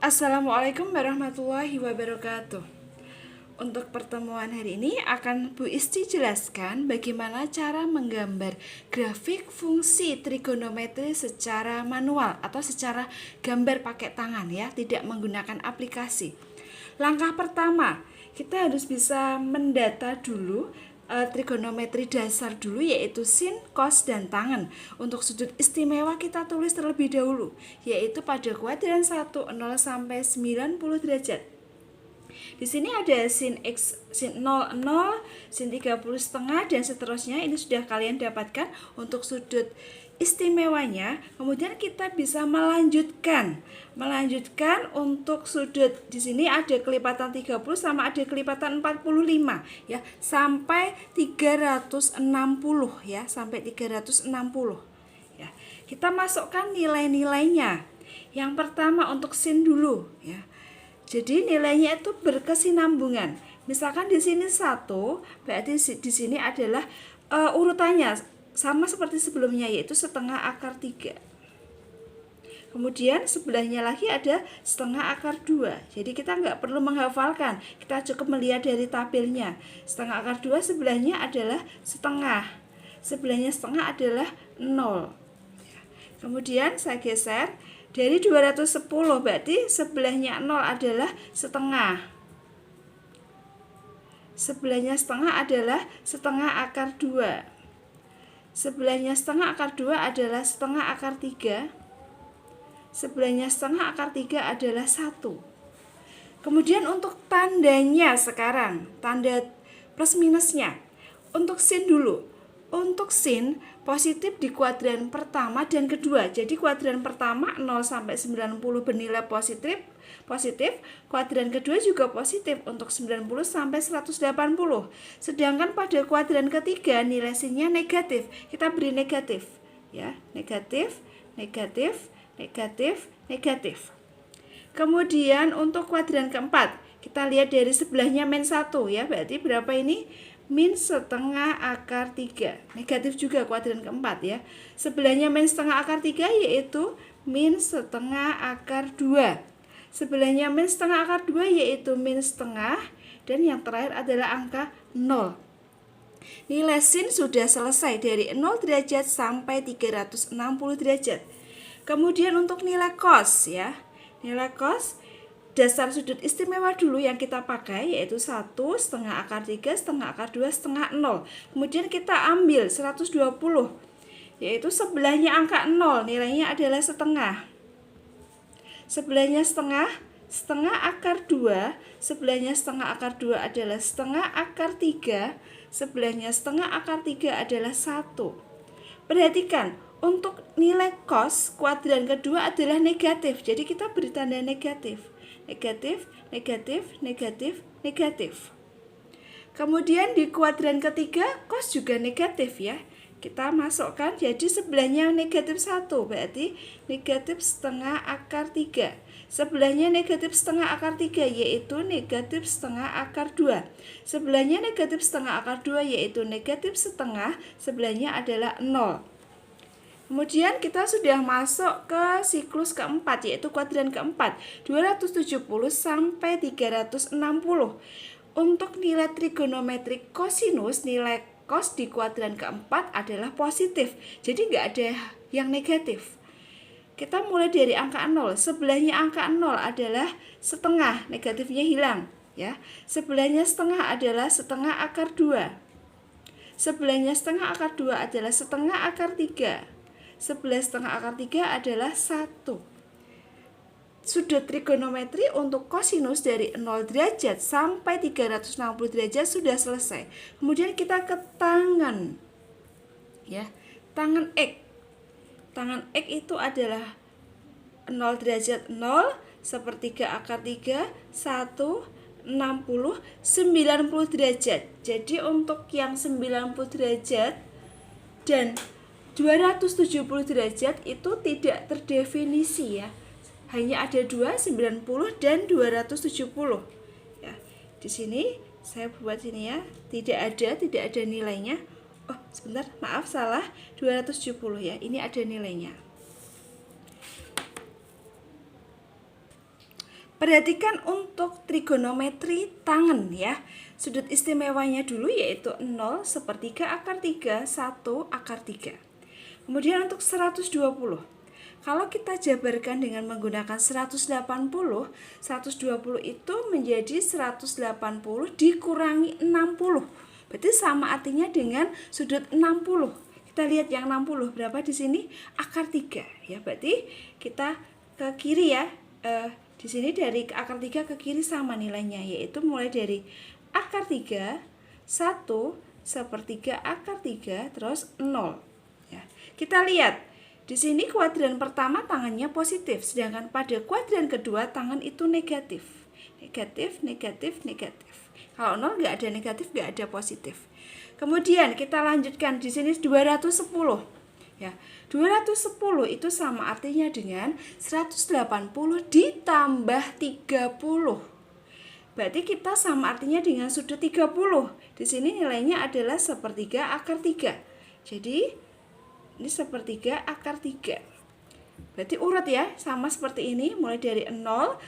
Assalamualaikum warahmatullahi wabarakatuh. Untuk pertemuan hari ini akan Bu Isti jelaskan bagaimana cara menggambar grafik fungsi trigonometri secara manual atau secara gambar pakai tangan ya, tidak menggunakan aplikasi. Langkah pertama, kita harus bisa mendata dulu trigonometri dasar dulu, yaitu sin, cos, dan tangen. Untuk sudut istimewa kita tulis terlebih dahulu, yaitu pada kuadran 1, 0 sampai 90 derajat. Di sini ada sin x, sin 0, 0, sin 30 setengah, dan seterusnya. Ini sudah kalian dapatkan untuk sudut istimewanya. Kemudian kita bisa melanjutkan untuk sudut. Di sini ada kelipatan 30 sama ada kelipatan 45 ya, sampai 360 ya, sampai 360 ya. Kita masukkan nilai-nilainya. Yang pertama untuk sin dulu ya. Jadi nilainya itu berkesinambungan. Misalkan di sini 1, berarti di sini adalah urutannya sama seperti sebelumnya, yaitu setengah akar 3. Kemudian sebelahnya lagi ada setengah akar 2. Jadi kita nggak perlu menghafalkan, kita cukup melihat dari tabelnya. Setengah akar 2 sebelahnya adalah setengah. Sebelahnya setengah adalah 0. Kemudian saya geser dari 210, berarti sebelahnya 0 adalah setengah. Sebelahnya setengah adalah setengah akar 2. Sebelahnya setengah akar 2 adalah setengah akar 3. Sebelahnya setengah akar 3 adalah 1. Kemudian untuk tandanya sekarang, tanda plus minusnya. Untuk sin dulu. Untuk sin positif di kuadran pertama dan kedua. Jadi kuadran pertama 0 sampai 90 bernilai positif. Kuadran kedua juga positif untuk 90 sampai 180. Sedangkan pada kuadran ketiga nilai sinnya negatif. Kita beri negatif ya, negatif, negatif, negatif, negatif. Kemudian untuk kuadran keempat, kita lihat dari sebelahnya min 1 ya, berarti berapa ini? Min setengah akar 3. Negatif juga kuadran keempat ya. Sebelahnya min setengah akar 3 yaitu min setengah akar 2. Sebelahnya min setengah akar 2 yaitu min setengah. Dan yang terakhir adalah angka 0. Nilai sin sudah selesai dari 0 derajat sampai 360 derajat. Kemudian untuk nilai cos ya. Nilai cos dasar sudut istimewa dulu yang kita pakai yaitu 1, setengah akar 3, setengah akar 2, setengah 0. Kemudian kita ambil 120, yaitu sebelahnya angka 0, nilainya adalah setengah. Sebelahnya setengah, setengah akar 2, sebelahnya setengah akar 2 adalah setengah akar 3, sebelahnya setengah akar 3 adalah 1. Perhatikan, untuk nilai cos kuadran kedua adalah negatif, jadi kita beri tanda negatif. Negatif, negatif, negatif, negatif. Kemudian di kuadran ketiga cos juga negatif ya. Kita masukkan, jadi sebelahnya negatif 1, berarti negatif setengah akar 3. Sebelahnya negatif setengah akar 3 yaitu negatif setengah akar 2. Sebelahnya negatif setengah akar 2 yaitu negatif setengah, sebelahnya adalah 0. Kemudian kita sudah masuk ke siklus keempat, yaitu kuadran keempat, 270 sampai 360. Untuk nilai trigonometri kosinus, nilai cos di kuadran keempat adalah positif. Jadi nggak ada yang negatif. Kita mulai dari angka 0. Sebelahnya angka 0 adalah setengah, negatifnya hilang. Ya. Sebelahnya setengah adalah setengah akar 2. Sebelahnya setengah akar 2 adalah setengah akar 3. Sebelah setengah akar 3 adalah 1. Sudut trigonometri untuk kosinus dari 0 derajat sampai 360 derajat sudah selesai. Kemudian kita ke tangen. Ya, tangen X. Tangen X itu adalah 0 derajat 0, sepertiga akar 3, 1, 60, 90 derajat. Jadi untuk yang 90 derajat dan 270 derajat itu tidak terdefinisi ya. Hanya ada 2, 90 dan 270. Ya. Di sini saya buat ini ya, tidak ada nilainya. Oh, sebentar, maaf salah. 270 ya. Ini ada nilainya. Perhatikan untuk trigonometri tangen ya. Sudut istimewanya dulu yaitu 0, sepertiga akar 3, 1 akar 3. Kemudian untuk 120. Kalau kita jabarkan dengan menggunakan 180, 120 itu menjadi 180 dikurangi 60. Berarti sama artinya dengan sudut 60. Kita lihat yang 60 berapa di sini? Akar 3 ya. Berarti kita ke kiri ya. Di sini dari akar 3 ke kiri sama nilainya, yaitu mulai dari akar 3, 1, sepertiga akar 3, terus 0. Ya. Kita lihat, di sini kuadran pertama tangannya positif, sedangkan pada kuadran kedua tangan itu negatif. Negatif, negatif, negatif. Kalau 0 nggak ada negatif, nggak ada positif. Kemudian kita lanjutkan di sini 210. Ya, 210 itu sama artinya dengan 180 ditambah 30. Berarti kita sama artinya dengan sudut 30. Di sini nilainya adalah sepertiga akar 3. Jadi ini sepertiga akar 3. Berarti urut ya, sama seperti ini, mulai dari 0,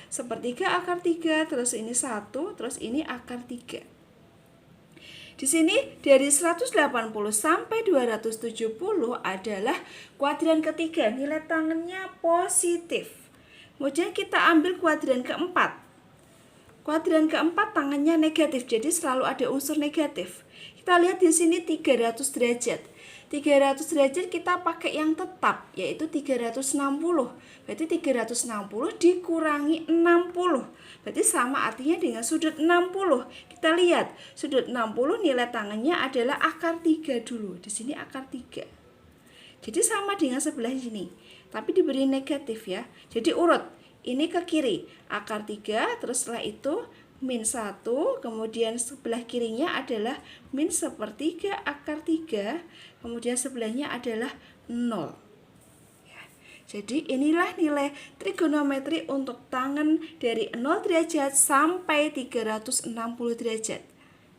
sepertiga akar 3, terus ini 1, terus ini akar 3. Di sini dari 180 sampai 270 adalah kuadran ketiga, nilai tangannya positif. Kemudian kita ambil kuadran keempat. Kuadran keempat tangannya negatif, jadi selalu ada unsur negatif. Kita lihat di sini 300 derajat. 300 derajat kita pakai yang tetap, yaitu 360. Berarti 360 dikurangi 60. Berarti sama artinya dengan sudut 60. Kita lihat, sudut 60 nilai tangannya adalah akar 3 dulu. Di sini akar 3. Jadi sama dengan sebelah sini, tapi diberi negatif ya. Jadi urut, ini ke kiri, akar 3, terus setelah itu min 1, kemudian sebelah kirinya adalah min sepertiga akar 3, kemudian sebelahnya adalah 0. Ya, jadi inilah nilai trigonometri untuk tangen dari 0 derajat sampai 360 derajat.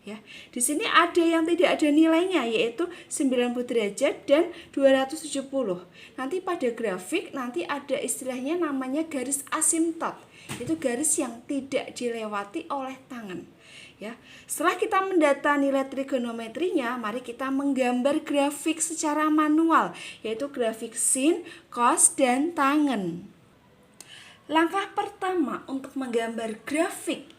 Ya, di sini ada yang tidak ada nilainya, yaitu 90 derajat dan 270. Nanti pada grafik nanti ada istilahnya namanya garis asimtot. Itu garis yang tidak dilewati oleh tangan. Ya, setelah kita mendata nilai trigonometrinya, mari kita menggambar grafik secara manual, yaitu grafik sin, cos, dan tangen. Langkah pertama untuk menggambar grafik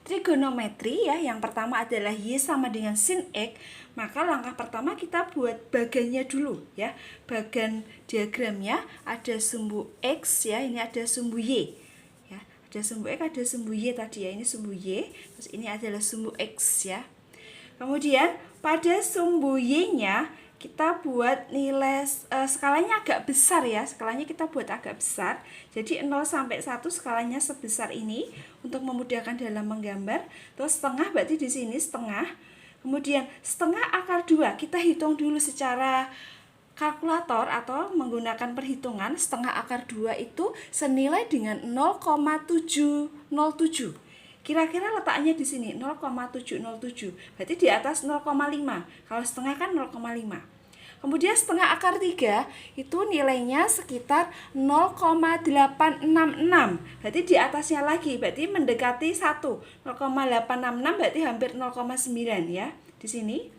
trigonometri ya, yang pertama adalah Y sama dengan sin X. Maka langkah pertama kita buat bagannya dulu ya. Bagan diagramnya ada sumbu X ya, ini ada sumbu Y. Ya, ada sumbu X, ada sumbu Y tadi ya, ini sumbu Y, terus ini adalah sumbu X ya. Kemudian pada sumbu Y-nya kita buat nilai skalanya agak besar ya, skalanya kita buat agak besar. Jadi 0 sampai 1 skalanya sebesar ini untuk memudahkan dalam menggambar. Terus setengah berarti di sini setengah. Kemudian setengah akar 2 kita hitung dulu secara kalkulator atau menggunakan perhitungan. Setengah akar 2 itu senilai dengan 0,707. Kira-kira letaknya di sini 0,707. Berarti di atas 0,5. Kalau setengah kan 0,5. Kemudian setengah akar 3 itu nilainya sekitar 0,866. Berarti di atasnya lagi, berarti mendekati 1. 0,866 berarti hampir 0,9 ya. Di sini.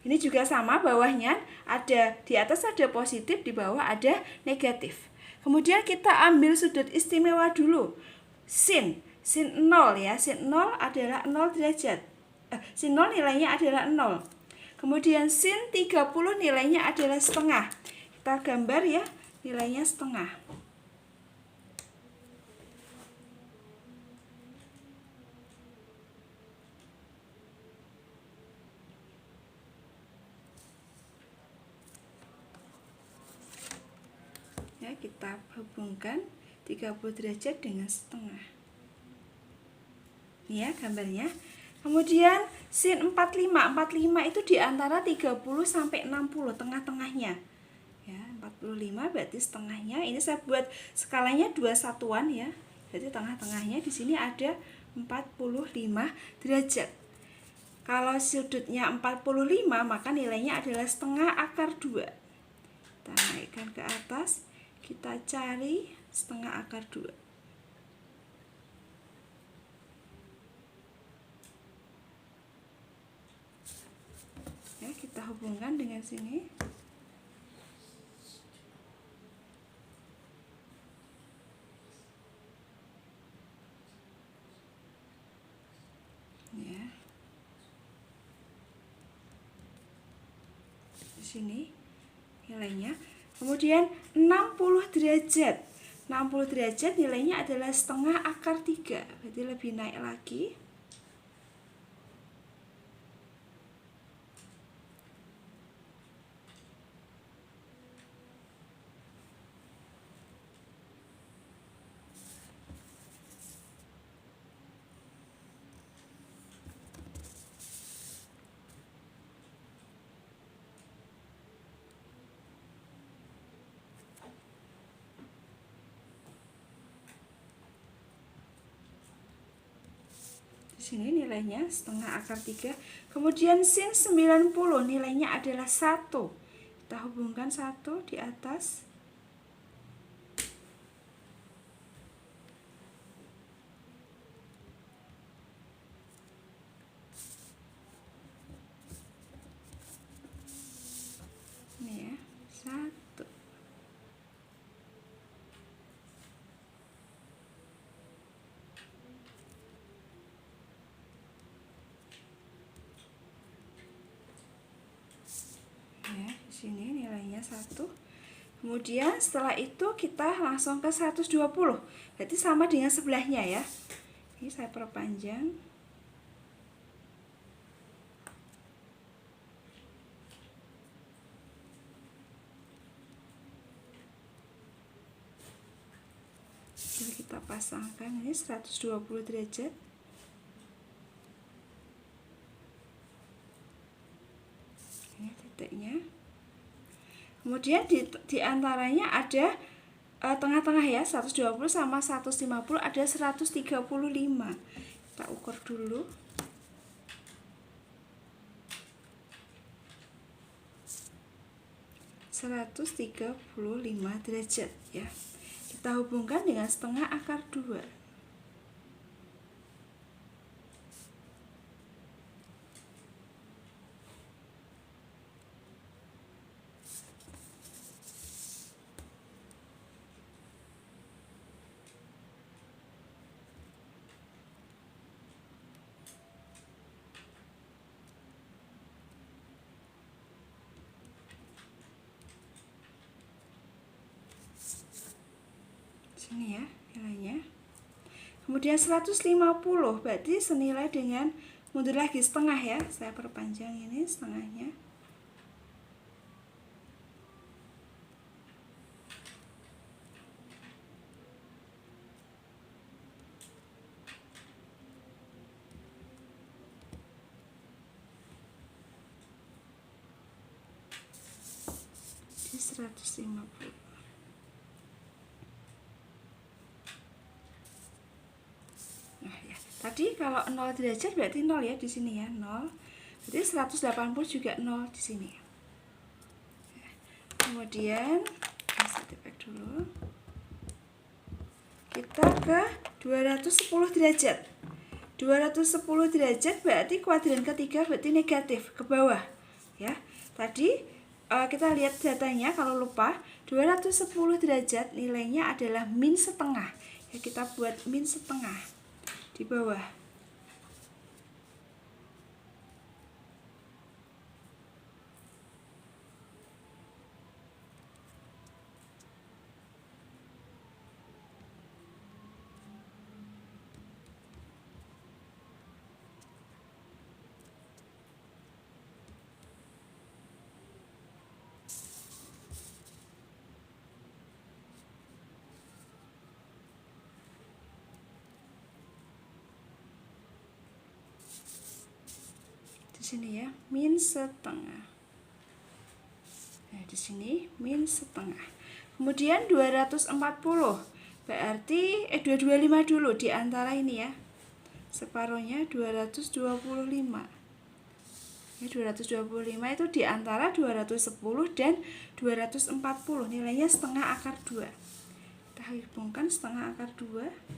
Ini juga sama, bawahnya ada, di atas ada positif, di bawah ada negatif. Kemudian kita ambil sudut istimewa dulu. Sin 0 ya, sin 0 adalah 0 derajat. Sin 0 nilainya adalah 0. Kemudian sin 30 nilainya adalah setengah. Kita gambar ya, nilainya setengah. Ya, kita hubungkan 30 derajat dengan setengah. Ini ya gambarnya. Kemudian sin 45 itu di antara 30 sampai 60, tengah-tengahnya. Ya, 45 berarti setengahnya. Ini saya buat skalanya 2 satuan ya. Jadi tengah-tengahnya di sini ada 45 derajat. Kalau sudutnya 45, maka nilainya adalah setengah akar 2. Kita naikkan ke atas, kita cari setengah akar 2. hubungkan dengan sini. Ya. Di sini nilainya. Kemudian 60 derajat. 60 derajat nilainya adalah setengah akar 3. Berarti lebih naik lagi. Di sini nilainya setengah akar 3. Kemudian sin 90 nilainya adalah 1. Kita hubungkan 1 di atas. Ini ya, 1. Ya, di sini nilainya 1. Kemudian setelah itu kita langsung ke 120. Berarti sama dengan sebelahnya ya. Ini saya perpanjang. Jadi kita pasangkan ini 120 derajat. Ini titiknya. Kemudian di antaranya ada tengah-tengah ya, 120 sama 150 ada 135. Kita ukur dulu. (135 derajat ya. Kita hubungkan dengan setengah akar 2. Sini ya nilainya. Kemudian 150 berarti senilai dengan, mundur lagi setengah ya, saya perpanjang ini setengahnya. Di 150. Tadi kalau 0 derajat berarti 0 ya di sini ya, 0. Berarti 180 juga 0 di sini. Kemudian saya tipek dulu. Kita ke 210 derajat. 210 derajat berarti kuadran ketiga berarti negatif ke bawah ya. Tadi kita lihat datanya kalau lupa, 210 derajat nilainya adalah min setengah. Ya, kita buat min setengah di bawah. Di sini ya, min setengah. Nah, di sini min setengah. Kemudian 240 berarti 225 dulu di antara ini ya. Separuhnya 225. Ya, 225 itu di antara 210 dan 240. Nilainya setengah akar 2. Kita hubungkan setengah akar 2.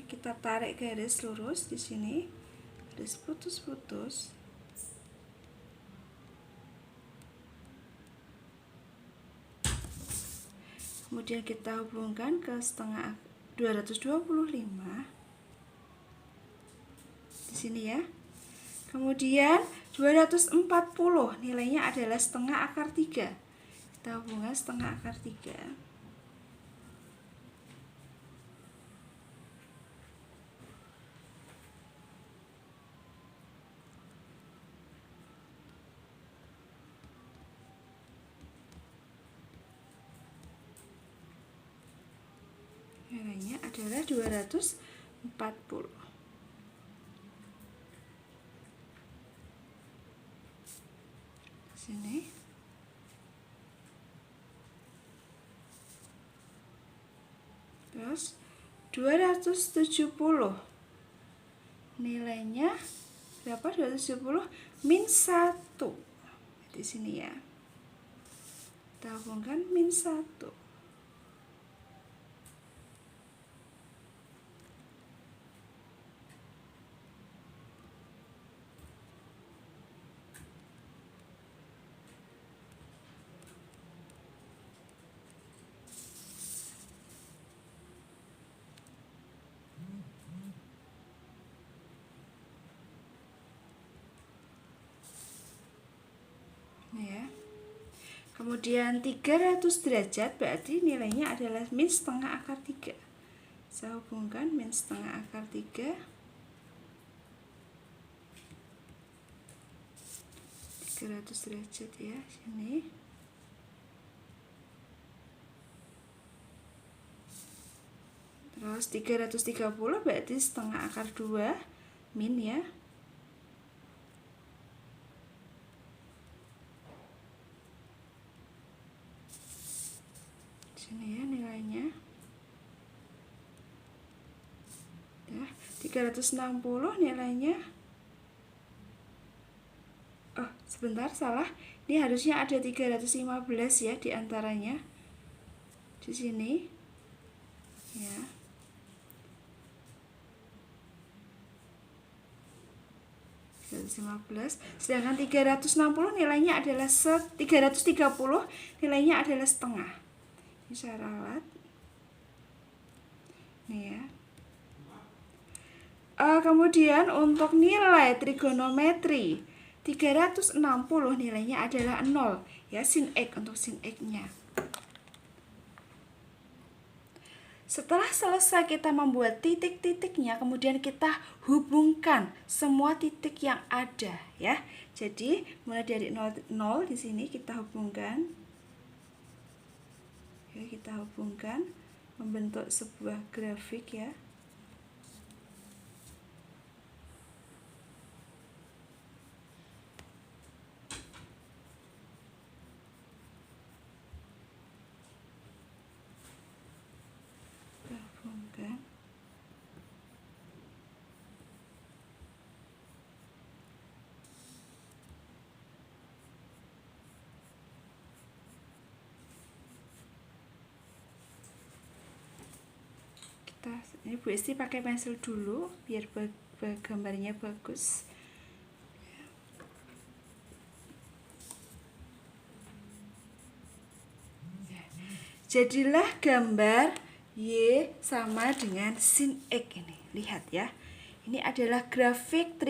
Kita kita tarik garis lurus di sini, garis putus-putus. Kemudian kita hubungkan ke setengah 225 di sini ya. Kemudian 240 nilainya adalah setengah akar 3. Kita hubungkan setengah akar 3. Nilainya adalah 240. Sini. Terus 270. Nilainya berapa? 270 min 1. Di sini ya. Kita hubungkan min 1. Ya. Kemudian 300 derajat berarti nilainya adalah min setengah akar 3. Saya hubungkan min setengah akar 3. 300 derajat ya, sini. Terus 330 berarti setengah akar 2 min ya. Sini ya nilainya. Ya, 360 nilainya. Oh, sebentar salah. Ini harusnya ada 315 ya di antaranya. Di sini. Ya. Sedangkan 360 nilainya adalah 330 nilainya adalah setengah. Ini saya ralat. Nih ya. Kemudian untuk nilai trigonometri 360 nilainya adalah 0 ya, sin X untuk sin X-nya. Setelah selesai kita membuat titik-titiknya, kemudian kita hubungkan semua titik yang ada ya. Jadi mulai dari 0 di sini kita hubungkan. Ya, kita hubungkan membentuk sebuah grafik ya. Ini Bu Esti pakai pensil dulu biar gambarnya bagus. Jadilah gambar Y sama dengan sin X ini. Lihat ya. Ini adalah grafik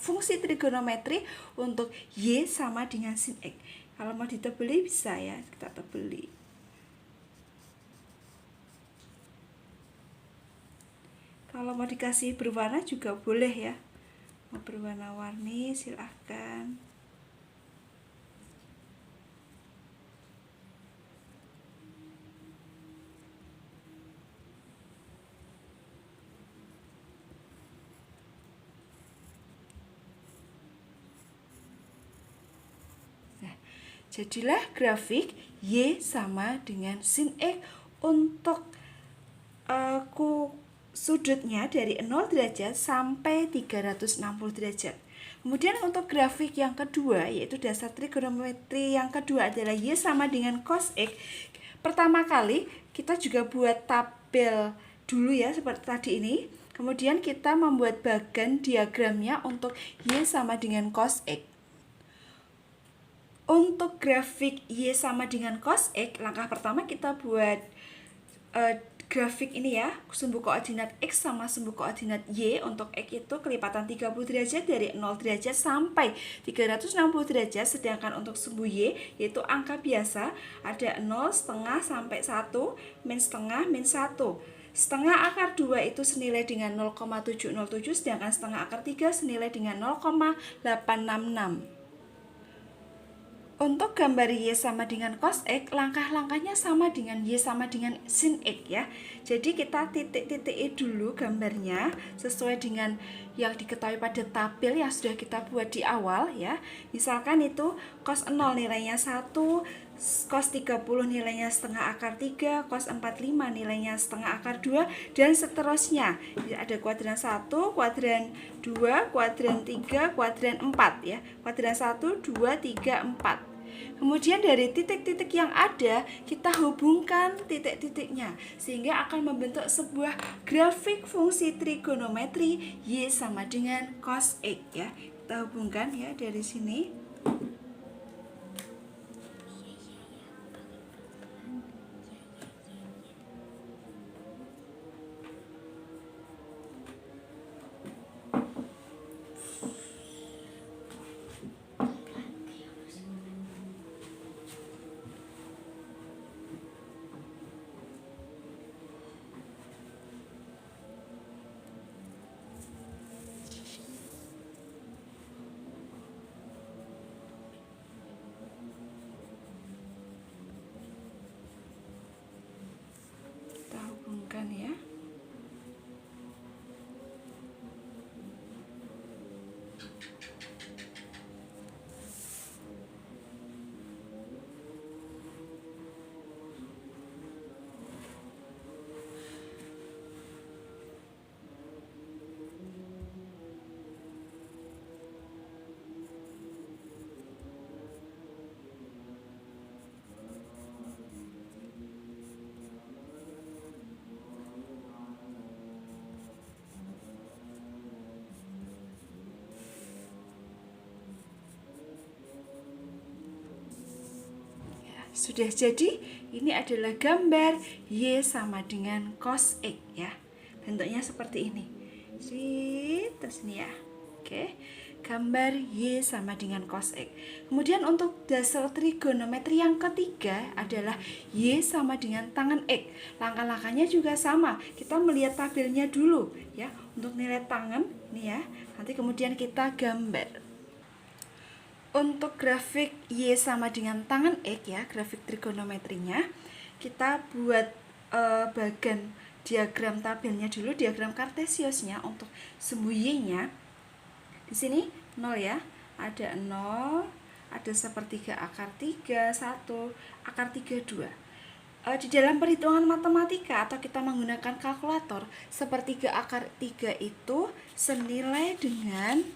fungsi trigonometri untuk Y sama dengan sin X. Kalau mau ditebeli bisa ya, kita tebeli. Kalau mau dikasih berwarna juga boleh ya. Mau berwarna-warni silahkan. Nah, jadilah grafik Y sama dengan sin X untuk sudutnya dari 0 derajat sampai 360 derajat. Kemudian untuk grafik yang kedua, yaitu dasar trigonometri yang kedua adalah Y sama dengan cos X. Pertama kali kita juga buat tabel dulu ya, seperti tadi ini. Kemudian kita membuat bagan diagramnya untuk Y sama dengan cos X. Untuk grafik Y sama dengan cos X, langkah pertama kita buat grafik ini ya, sumbu koordinat X sama sumbu koordinat Y. Untuk X itu kelipatan 30 derajat dari 0 derajat sampai 360 derajat, sedangkan untuk sumbu Y yaitu angka biasa, ada 0, setengah sampai 1, min setengah, min 1. Setengah akar 2 itu senilai dengan 0,707, sedangkan setengah akar 3 senilai dengan 0,866. Untuk gambar Y sama dengan cos X, langkah-langkahnya sama dengan Y sama dengan sin X ya. Jadi kita titik-titik dulu gambarnya sesuai dengan yang diketahui pada tabel yang sudah kita buat di awal ya. Misalkan itu cos 0 nilainya 1, cos 30 nilainya setengah akar 3, cos 45 nilainya setengah akar 2, dan seterusnya. Ada kuadran 1, kuadran 2, kuadran 3, kuadran 4 ya. Kuadran 1, 2, 3, 4. Kemudian dari titik-titik yang ada, kita hubungkan titik-titiknya sehingga akan membentuk sebuah grafik fungsi trigonometri Y sama dengan cos X ya. Kita hubungkan ya dari sini. Ya. Sudah jadi, ini adalah gambar Y sama dengan cos X ya. Bentuknya seperti ini. Terus ini ya. Oke. Gambar Y sama dengan cos X. Kemudian untuk dasar trigonometri yang ketiga adalah Y sama dengan tangen X. Langkah-langkahnya juga sama. Kita melihat tabelnya dulu ya. Untuk nilai tangen ini ya. Nanti kemudian kita gambar. Untuk grafik Y sama dengan tangen X ya, grafik trigonometrinya, kita buat bagan diagram tabelnya dulu, diagram kartesiusnya untuk sumbu Y-nya. Di sini 0 ya, ada 0, ada sepertiga akar 3, 1, akar 3, 2. Di dalam perhitungan matematika atau kita menggunakan kalkulator, sepertiga akar 3 itu senilai dengan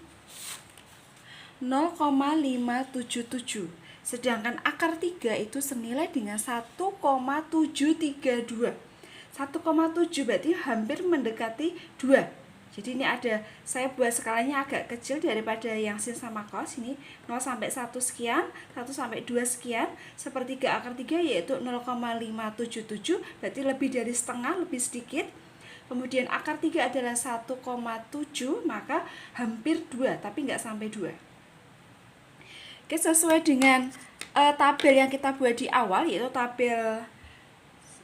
0,577. Sedangkan akar 3 itu senilai dengan 1,732. 1,7 berarti hampir mendekati 2. Jadi ini ada, saya buat skalanya agak kecil daripada yang sin sama cos. Ini 0 sampai 1 sekian, 1 sampai 2 sekian. Sepertiga akar 3 yaitu 0,577, berarti lebih dari setengah, lebih sedikit. Kemudian akar 3 adalah 1,7, maka hampir 2, tapi nggak sampai 2. Oke, sesuai dengan tabel yang kita buat di awal, yaitu tabel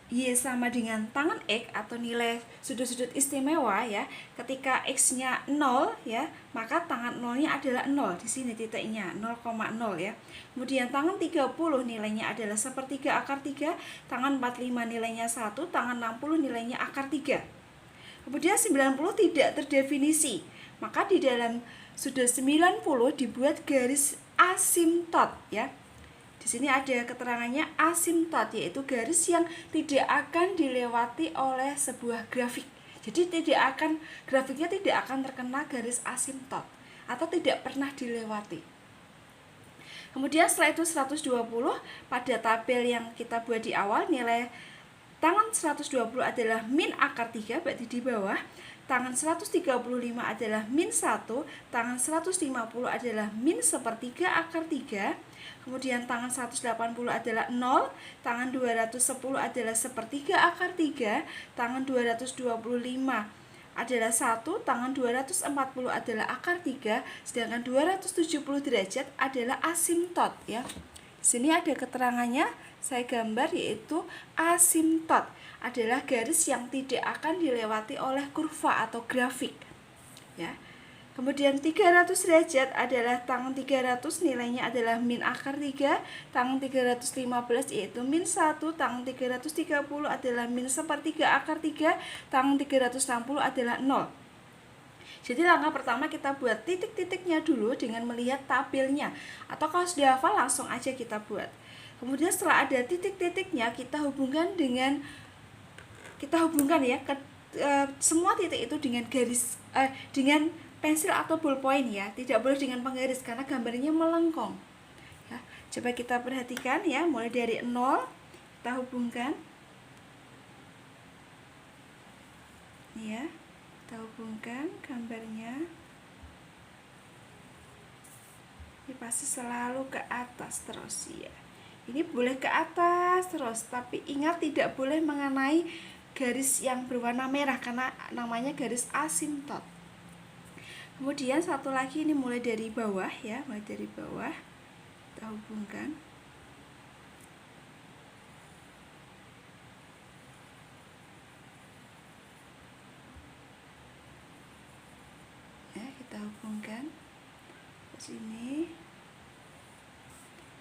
Y sama dengan tangen X atau nilai sudut-sudut istimewa ya. Ketika X-nya 0 ya, maka tangen 0-nya adalah 0. Di sini titiknya 0,0 ya. Kemudian tangen 30 nilainya adalah sepertiga akar 3, tangen 45 nilainya 1, tangen 60 nilainya akar 3. Kemudian 90 tidak terdefinisi. Maka di dalam sudut 90 dibuat garis asimtot ya. Di sini ada keterangannya asimtot, yaitu garis yang tidak akan dilewati oleh sebuah grafik. Jadi grafiknya tidak akan terkena garis asimtot atau tidak pernah dilewati. Kemudian setelah itu 120, pada tabel yang kita buat di awal, nilai tangen 120 adalah min akar 3, berarti di bawah. tangan 135 adalah min 1, tangan 150 adalah min sepertiga akar 3, kemudian tangan 180 adalah 0, tangan 210 adalah sepertiga akar 3, tangan 225 adalah 1, tangan 240 adalah akar 3, sedangkan 270 derajat adalah asimtot ya. Di sini ada keterangannya, saya gambar, yaitu asimtot adalah garis yang tidak akan dilewati oleh kurva atau grafik ya. Kemudian 300 derajat adalah tangan 300 nilainya adalah min akar 3, tangan 315 yaitu min 1, tangan 330 adalah min sepertiga akar 3, tangan 360 adalah 0. Jadi langkah pertama kita buat titik-titiknya dulu dengan melihat tabelnya, atau kalau sudah hafal langsung aja kita buat. Kemudian setelah ada titik-titiknya kita hubungkan ya semua titik itu dengan garis dengan pensil atau ballpoint ya, tidak boleh dengan penggaris karena gambarnya melengkung ya. Coba kita perhatikan ya, mulai dari 0 kita hubungkan ya, kita hubungkan gambarnya. Ini pasti selalu ke atas terus ya. Ini boleh ke atas terus, tapi ingat tidak boleh mengenai garis yang berwarna merah karena namanya garis asimtot. Kemudian satu lagi, ini mulai dari bawah ya, mulai dari bawah kita hubungkan. Ya, kita hubungkan ke sini.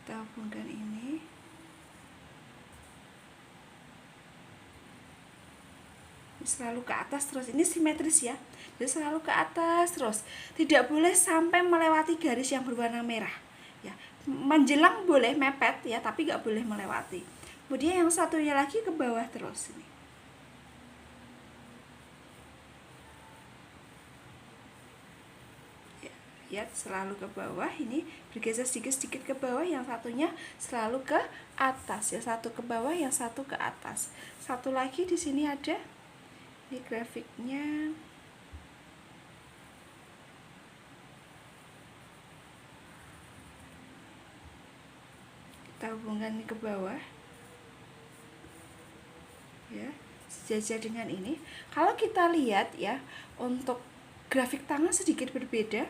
Kita hubungkan ini. Selalu ke atas terus, ini simetris ya, jadi selalu ke atas terus, tidak boleh sampai melewati garis yang berwarna merah ya. Menjelang boleh mepet ya, tapi nggak boleh melewati. Kemudian yang satunya lagi ke bawah terus ini ya, selalu ke bawah, ini bergeser sedikit-sedikit ke bawah, yang satunya selalu ke atas ya, satu ke bawah, yang satu ke atas. Satu lagi di sini ada, ini grafiknya. Kita hubungkan ini ke bawah ya, sejajar dengan ini. Kalau kita lihat ya, untuk grafik tangan sedikit berbeda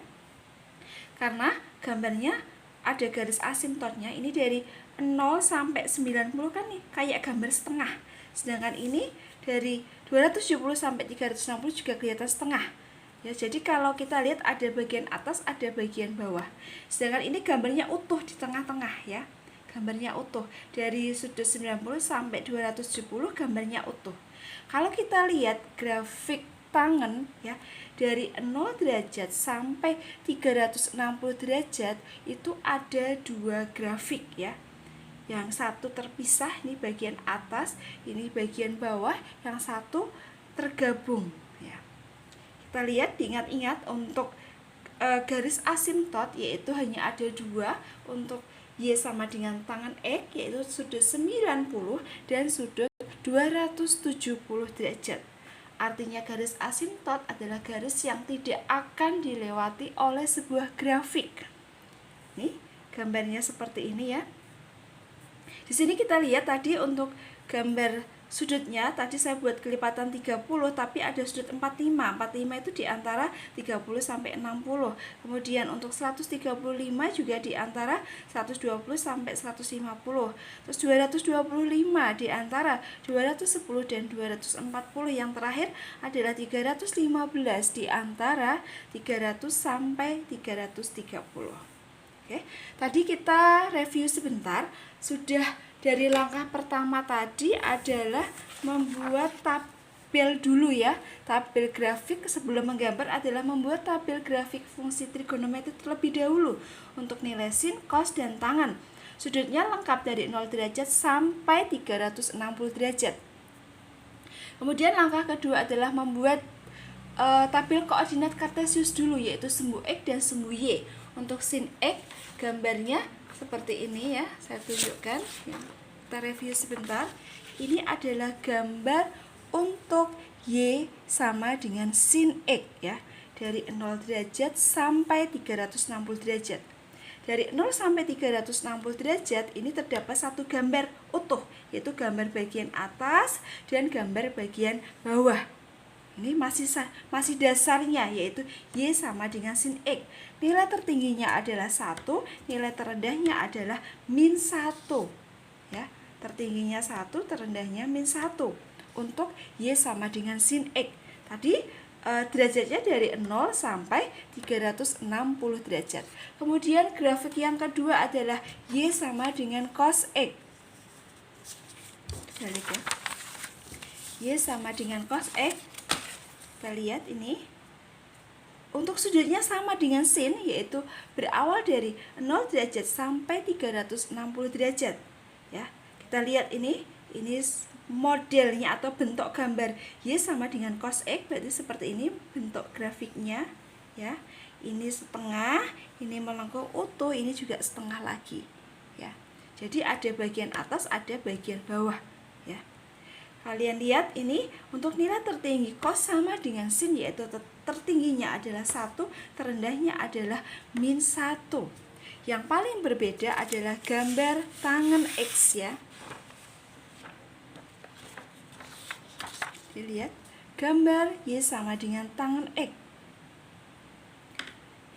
karena gambarnya ada garis asimtotnya. Ini dari 0 sampai 90 kan nih kayak gambar setengah, sedangkan ini dari 270 sampai 360 juga kelihatan setengah ya. Jadi kalau kita lihat ada bagian atas, ada bagian bawah, sedangkan ini gambarnya utuh di tengah-tengah ya, gambarnya utuh dari sudut 90 sampai 270, gambarnya utuh. Kalau kita lihat grafik tangan ya, dari 0 derajat sampai 360 derajat itu ada 2 grafik ya. Yang satu terpisah, ini bagian atas, ini bagian bawah, yang satu tergabung ya. Kita lihat, diingat-ingat untuk garis asimtot yaitu hanya ada 2 untuk Y sama dengan tangan X, yaitu sudut 90 dan sudut 270 derajat. Artinya garis asimtot adalah garis yang tidak akan dilewati oleh sebuah grafik. Nih, gambarnya seperti ini ya. Di sini kita lihat tadi untuk gambar sudutnya, tadi saya buat kelipatan 30, tapi ada sudut 45. 45 itu di antara 30 sampai 60. Kemudian untuk 135 juga di antara 120 sampai 150. Terus 225 di antara 210 dan 240. Yang terakhir adalah 315 di antara 300 sampai 330. Oke, tadi kita review sebentar. Sudah dari langkah pertama tadi adalah membuat tabel dulu ya. Tabel grafik sebelum menggambar adalah membuat tabel grafik fungsi trigonometri terlebih dahulu untuk nilai sin, cos, dan tangan. Sudutnya lengkap dari 0 derajat sampai 360 derajat. Kemudian langkah kedua adalah membuat tabel koordinat kartesius dulu, yaitu sumbu X dan sumbu Y. Untuk sin X gambarnya seperti ini ya, saya tunjukkan ya. Kita review sebentar. Ini adalah gambar untuk Y sama dengan sin X ya. Dari 0 derajat sampai 360 derajat. Dari 0 sampai 360 derajat ini terdapat satu gambar utuh, yaitu gambar bagian atas dan gambar bagian bawah. Ini masih dasarnya, yaitu Y sama dengan sin X. Nilai tertingginya adalah 1, nilai terendahnya adalah min 1. Ya, tertingginya 1, terendahnya min 1. Untuk Y sama dengan sin X. Tadi derajatnya dari 0 sampai 360 derajat. Kemudian grafik yang kedua adalah Y sama dengan cos X. Kita lihat ya. Y sama dengan cos X. Kita lihat ini. Untuk sudutnya sama dengan sin, yaitu berawal dari 0 derajat sampai 360 derajat. Ya, kita lihat ini modelnya atau bentuk gambar Y sama dengan cos X, berarti seperti ini bentuk grafiknya ya. Ini setengah, ini melengkung utuh, ini juga setengah lagi ya. Jadi ada bagian atas, ada bagian bawah ya. Kalian lihat ini untuk nilai tertinggi cos sama dengan sin, yaitu tertingginya adalah 1, terendahnya adalah min 1. Yang paling berbeda adalah gambar tangen X ya. Dilihat gambar Y sama dengan tangan X.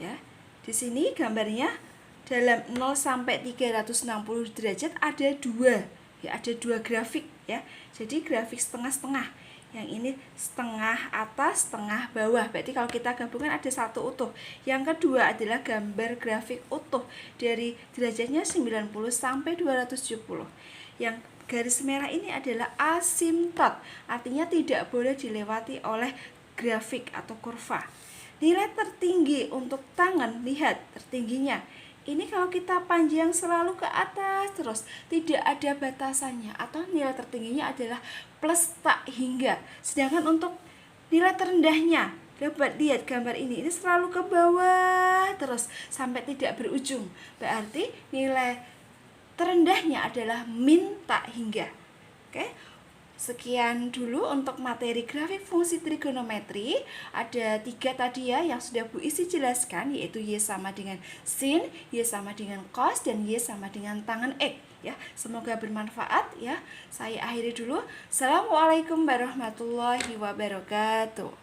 Ya, di sini gambarnya dalam 0 sampai 360 derajat ada dua, ya, ada dua grafik ya. Jadi grafik setengah-setengah. Yang ini setengah atas, setengah bawah. Berarti kalau kita gabungkan ada satu utuh. Yang kedua adalah gambar grafik utuh dari derajatnya 90 sampai 270. Yang garis merah ini adalah asimtot, artinya tidak boleh dilewati oleh grafik atau kurva. Nilai tertinggi untuk tangan, lihat tertingginya. Ini kalau kita panjang selalu ke atas terus, tidak ada batasannya, atau nilai tertingginya adalah plus tak hingga. Sedangkan untuk nilai terendahnya, dapat lihat gambar ini selalu ke bawah terus sampai tidak berujung. Berarti nilai terendahnya adalah min tak hingga. Oke, sekian dulu untuk materi grafik fungsi trigonometri. Ada 3 tadi ya yang sudah Bu Isi jelaskan, yaitu Y sama dengan sin, Y sama dengan cos, dan Y sama dengan tangen X ya. Semoga bermanfaat ya. Saya akhiri dulu. Assalamualaikum warahmatullahi wabarakatuh.